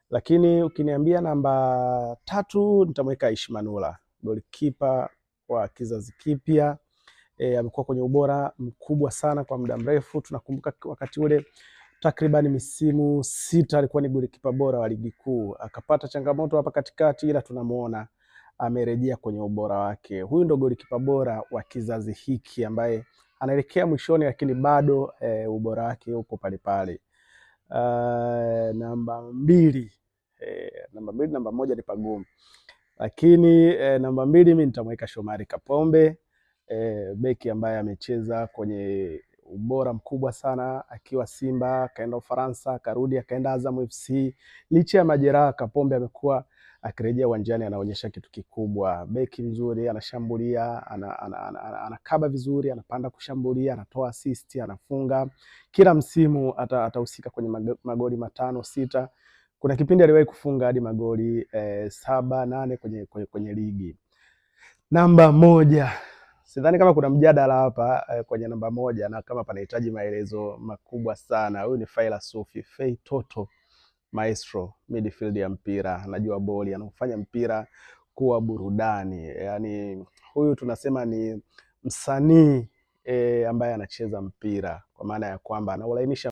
Lakini ukiniambia namba 3 nitamweka Aishi Manula, golikipa wa kizazi kipya. Amekuwa kwenye ubora mkubwa sana kwa muda mrefu. Tunakumbuka wakati ule takriban misimu 6 alikuwa ni golikipa bora wa ligi kuu, akapata changamoto hapa katikati, ila tunamuona amerejea kwenye ubora wake. Huyu ndo golikipa bora wa kizazi hiki ambaye anaelekea mwishoni, lakini bado ubora wake uko pale pale. Namba 2, namba 1 ni pagumu, lakini namba 2 mimi nitamweka Shomari Kapombe, beki ambaye amecheza kwenye ubora mkubwa sana akiwa Simba, akaenda Ufaransa, akarudi akaenda Azam FC. Licha ya majeraha, Kapombe amekuwa akirejea uwanjani anaonyesha kitu kikubwa. Beki mzuri, anashambulia, anakaba vizuri, anapanda kushambulia, anatoa assist, anafunga. Kila msimu atahusika kwenye magoli 5, 6. Kuna kipindi aliwahi kufunga hadi magoli 7, 8 kwenye ligi. Namba 1, sidhani kama kuna mjadala hapa kwenye namba 1 na kama panahitaji maelezo makubwa sana. Huyu ni Faila Sufi, Fei Toto Maestro, midfield ya mpira, anajua boli, anafanya mpira kuwa burudani. Yani huyu tunasema ni msanii ambaye anacheza mpira, kwa maana ya kwamba anaulainisha